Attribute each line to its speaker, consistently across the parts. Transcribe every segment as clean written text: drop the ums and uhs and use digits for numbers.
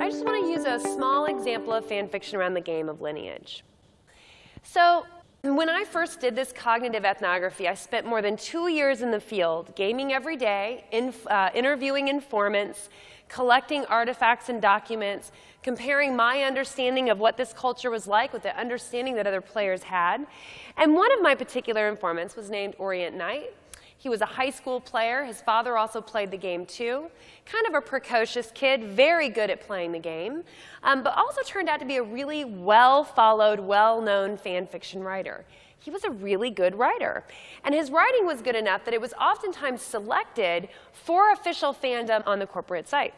Speaker 1: I just want to use a small example of fan fiction around the game of Lineage. So when I first did this cognitive ethnography, I spent more than 2 years in the field, gaming every day, interviewing informants, collecting artifacts and documents, comparing my understanding of what this culture was like with the understanding that other players had. And one of my particular informants was named Orient Knight. He was a high school player. His father also played the game too. Kind of a precocious kid, very good at playing the game, but also turned out to be a really well-followed, well-known fan fiction writer. He was a really good writer. And his writing was good enough that it was oftentimes selected for official fandom on the corporate site.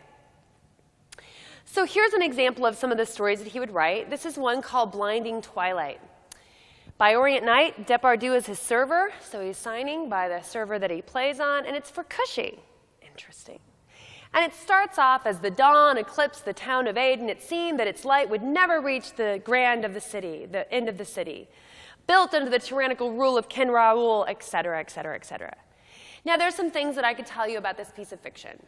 Speaker 1: So here's an example of some of the stories that he would write. This is one called Blinding Twilight. By Orient Knight, Depardieu is his server, so he's signing by the server that he plays on, and it's for Cushy. Interesting. And it starts off as the dawn eclipsed the town of Aden. It seemed that its light would never reach the grand of the city, the end of the city, built under the tyrannical rule of Ken Raoul, etc., etc., etc. Now, there's some things that I could tell you about this piece of fiction.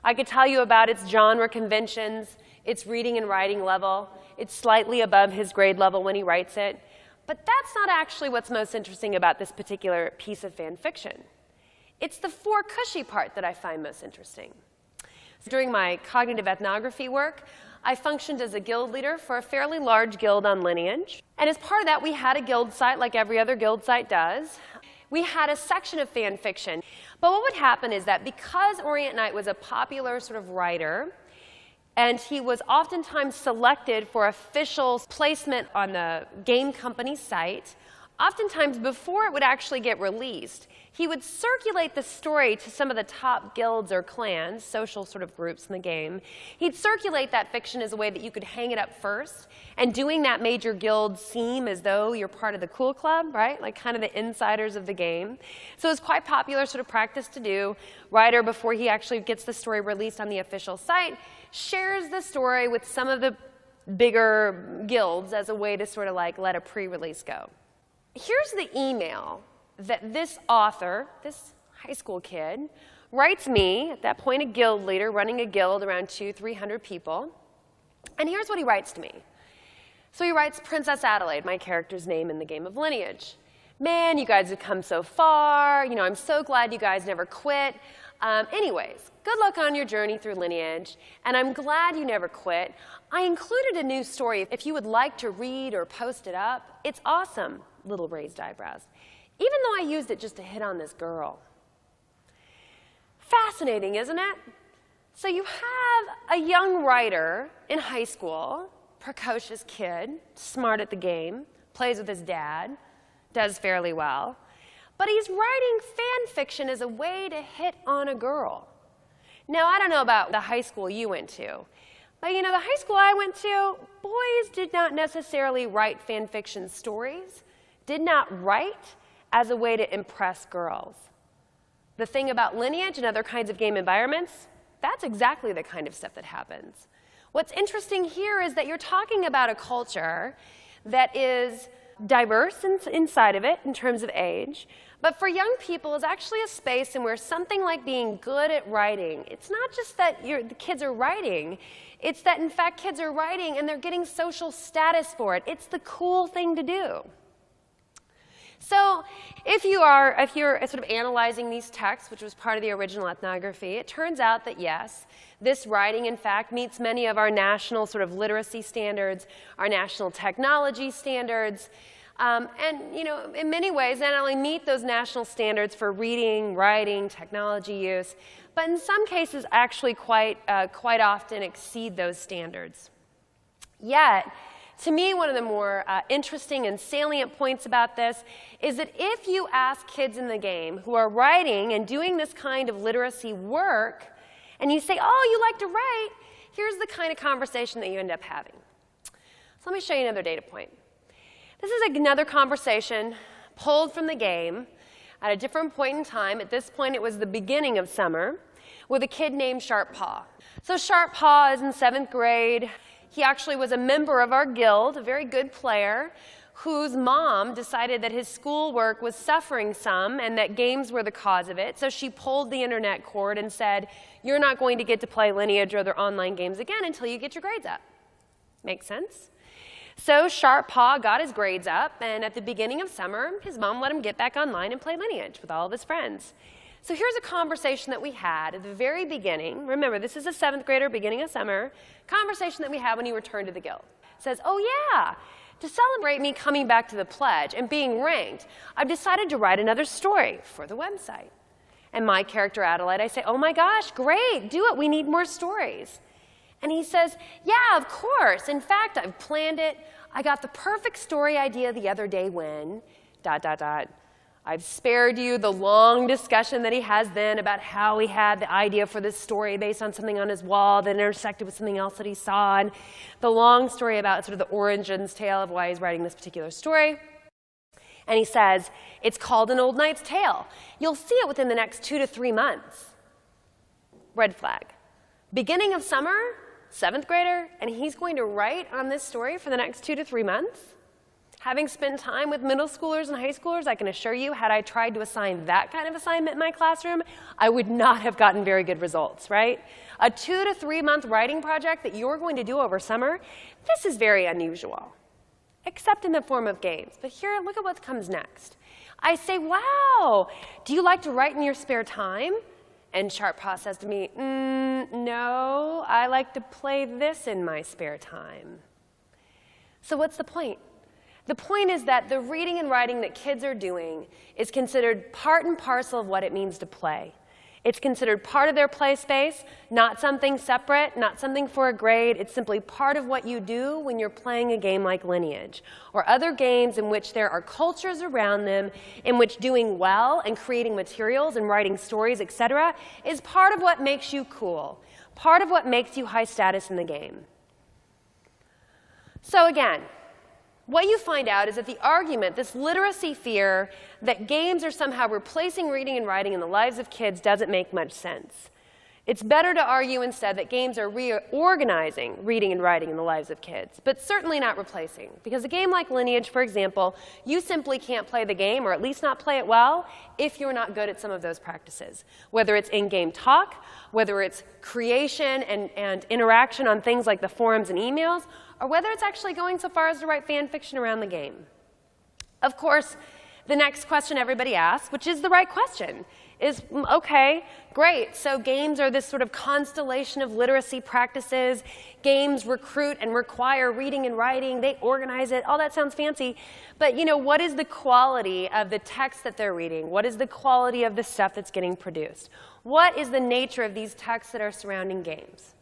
Speaker 1: I could tell you about its genre conventions, its reading and writing level. It's slightly above his grade level when he writes it. But that's not actually what's most interesting about this particular piece of fan fiction. It's the for Cushy part that I find most interesting. During my cognitive ethnography work, I functioned as a guild leader for a fairly large guild on Lineage. And as part of that, we had a guild site like every other guild site does. We had a section of fan fiction. But what would happen is that because Orient Knight was a popular sort of writer, and he was oftentimes selected for official placement on the game company site, oftentimes before it would actually get released, he would circulate the story to some of the top guilds or clans, social sort of groups in the game. He'd circulate that fiction as a way that you could hang it up first, and doing that made your guild seem as though you're part of the cool club, right? Like kind of the insiders of the game. So it was quite popular sort of practice to do. Writer, before he actually gets the story released on the official site, shares the story with some of the bigger guilds as a way to sort of like let a pre-release go. Here's the email that this author, this high school kid, writes me, at that point a guild leader, running a guild around 200-300 people. And here's what he writes to me. So he writes, Princess Adelaide, my character's name in the game of Lineage. Man, you guys have come so far. You know, I'm so glad you guys never quit. Anyways, good luck on your journey through Lineage, and I'm glad you never quit. I included a new story if you would like to read or post it up. It's awesome, little raised eyebrows, even though I used it just to hit on this girl. Fascinating, isn't it? So you have a young writer in high school, precocious kid, smart at the game, plays with his dad, does fairly well. But he's writing fan fiction as a way to hit on a girl. Now, I don't know about the high school you went to, but you know, the high school I went to, boys did not necessarily write fan fiction stories, did not write as a way to impress girls. The thing about Lineage and other kinds of game environments, that's exactly the kind of stuff that happens. What's interesting here is that you're talking about a culture that is diverse inside of it in terms of age, but for young people is actually a space in where something like being good at writing, it's not just that the kids are writing, it's that in fact kids are writing and they're getting social status for it. It's the cool thing to do. So if you're sort of analyzing these texts, which was part of the original ethnography, it turns out that yes, this writing in fact meets many of our national sort of literacy standards, our national technology standards, and you know, in many ways not only meet those national standards for reading, writing, technology use, but in some cases actually quite often exceed those standards. Yet, to me, one of the more interesting and salient points about this is that if you ask kids in the game who are writing and doing this kind of literacy work, and you say, oh, you like to write, here's the kind of conversation that you end up having. So let me show you another data point. This is another conversation pulled from the game at a different point in time. At this point, it was the beginning of summer, with a kid named Sharp Paw. So Sharp Paw is in 7th grade. He actually was a member of our guild, a very good player, whose mom decided that his schoolwork was suffering some and that games were the cause of it. So she pulled the internet cord and said, you're not going to get to play Lineage or other online games again until you get your grades up. Makes sense? So Sharp Paw got his grades up, and at the beginning of summer, his mom let him get back online and play Lineage with all of his friends. So here's a conversation that we had at the very beginning. Remember, this is a 7th grader, beginning of summer. Conversation that we had when he returned to the guild. Says, oh yeah, to celebrate me coming back to the pledge and being ranked, I've decided to write another story for the website. And my character, Adelaide, I say, oh my gosh, great, do it, we need more stories. And he says, yeah, of course. In fact, I've planned it. I got the perfect story idea the other day when, ... I've spared you the long discussion that he has then about how he had the idea for this story based on something on his wall that intersected with something else that he saw, and the long story about sort of the origin's tale of why he's writing this particular story. And he says, it's called An Old Knight's Tale. You'll see it within the next 2 to 3 months. Red flag. Beginning of summer, 7th grader, and he's going to write on this story for the next 2 to 3 months? Having spent time with middle schoolers and high schoolers, I can assure you, had I tried to assign that kind of assignment in my classroom, I would not have gotten very good results, right? A 2 to 3 month writing project that you're going to do over summer, this is very unusual, except in the form of games. But here, look at what comes next. I say, wow, do you like to write in your spare time? And Sharp Paw says to me, no, I like to play this in my spare time. So what's the point? The point is that the reading and writing that kids are doing is considered part and parcel of what it means to play. It's considered part of their play space, not something separate, not something for a grade. It's simply part of what you do when you're playing a game like Lineage, or other games in which there are cultures around them, in which doing well and creating materials and writing stories, etc., is part of what makes you cool, part of what makes you high status in the game. So again, what you find out is that the argument, this literacy fear, that games are somehow replacing reading and writing in the lives of kids doesn't make much sense. It's better to argue instead that games are reorganizing reading and writing in the lives of kids, but certainly not replacing. Because a game like Lineage, for example, you simply can't play the game, or at least not play it well, if you're not good at some of those practices. Whether it's in-game talk, whether it's creation and interaction on things like the forums and emails, or whether it's actually going so far as to write fan fiction around the game. Of course, the next question everybody asks, which is the right question, is, okay, great, so games are this sort of constellation of literacy practices. Games recruit and require reading and writing. They organize it. All that sounds fancy. But, you know, what is the quality of the text that they're reading? What is the quality of the stuff that's getting produced? What is the nature of these texts that are surrounding games?